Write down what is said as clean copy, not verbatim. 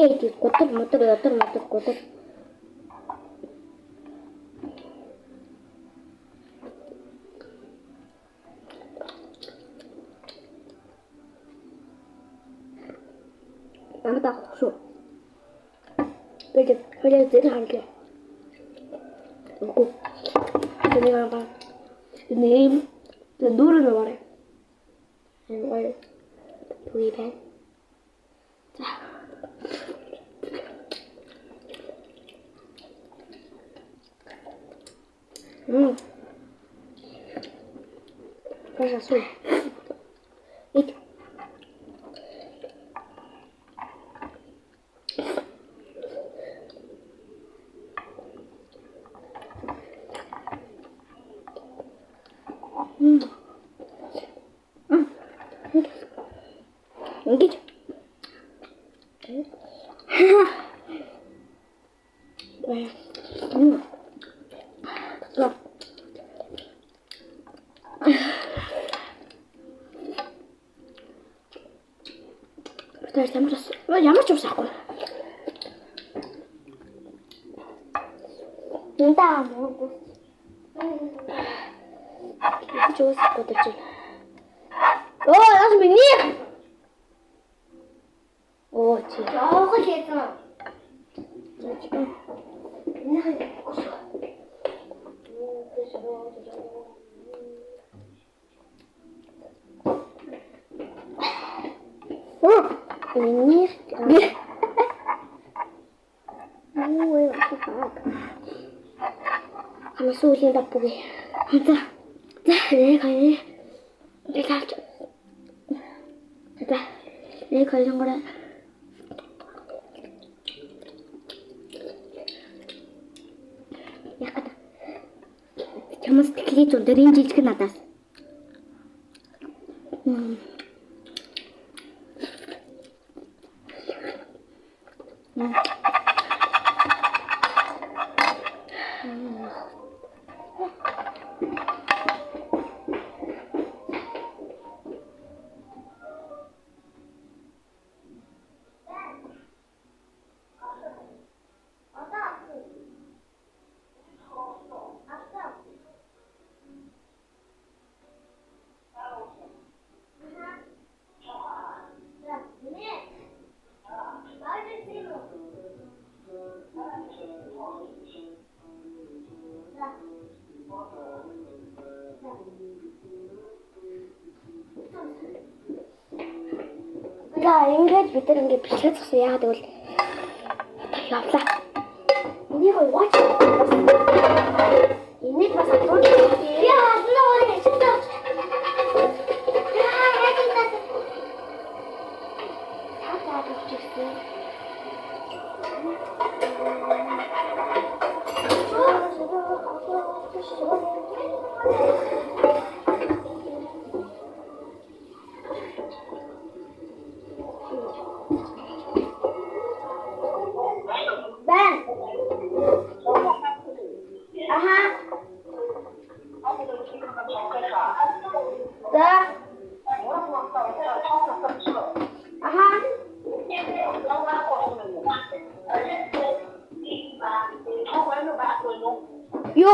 Hey, kotor motor kotor. Nama tak so. Begitu, boleh jadi harga. Aku, ini apa? Ini dulu nih bare. Ini bare. Tuh kan. Cosa su? Itu. Gitu. Ямар ч усахгүй. Нтаа муу. Чус готовч. Оо, яс миний. Оо, чи. Яах хийсэн. Ini kamu sulit tak pergi. Dah, ni kali ni dah. Dah, ni kali yang mana? Ya kata, kamu sekali tu dari ini jadi kena tas. За ингэж бид нар ингэ бичлээ зогсон. Яагаад гэвэл явлаа. Энийг ууч. Энийг бас атуул. Яа, нөө хэвчээ. Яа, яа. Хатаа бичсэн. Yo.